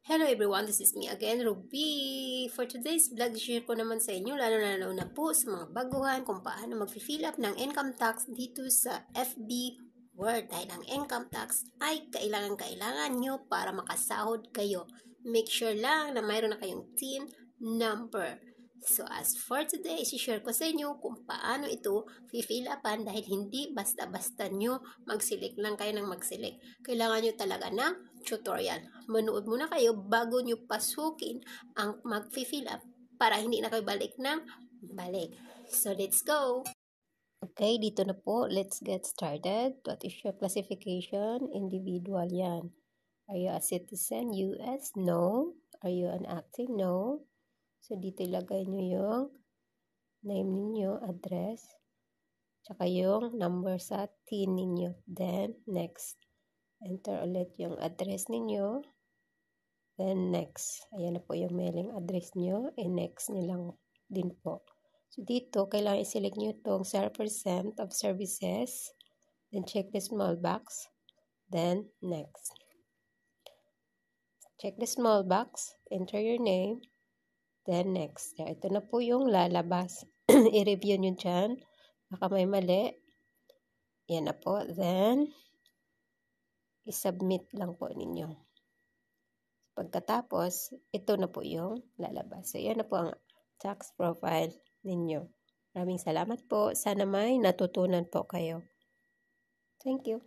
Hello everyone, this is me again, Ruby. For today's vlog, share ko naman sa inyo, lalo na po sa mga baguhan kung paano mag-fill up ng income tax dito sa FB World. Dahil ang income tax ay kailangan nyo para makasahod kayo. Make sure lang na mayroon na kayong TIN number. So as for today, share ko sa inyo kung paano ito fill upan dahil hindi basta-basta nyo mag-select lang kayo ng mag-select. Kailangan nyo talaga ng tutorial. Manood muna kayo bago nyo pasukin ang mag-fill up para hindi na kayo balik ng balik. So let's go! Okay, dito na po. Let's get started. What is your classification? Individual yan. Are you a citizen? US? No. Are you an acting? No. So, dito ilagay nyo yung name ninyo, address, tsaka yung number sa TIN ninyo. Then, next. Enter ulit yung address ninyo. Then, next. Ayan na po yung mailing address nyo. And next nyo lang din po. So, dito, kailangan i-select nyo itong 0% of services. Then, check the small box. Then, next. Check the small box. Enter your name. Then, next. Ito na po yung lalabas. I-review nyo dyan. Baka may mali. Yan na po. Then, i-submit lang po ninyo. Pagkatapos, ito na po yung lalabas. So, yan na po ang tax profile ninyo. Maraming salamat po. Sana may natutunan po kayo. Thank you.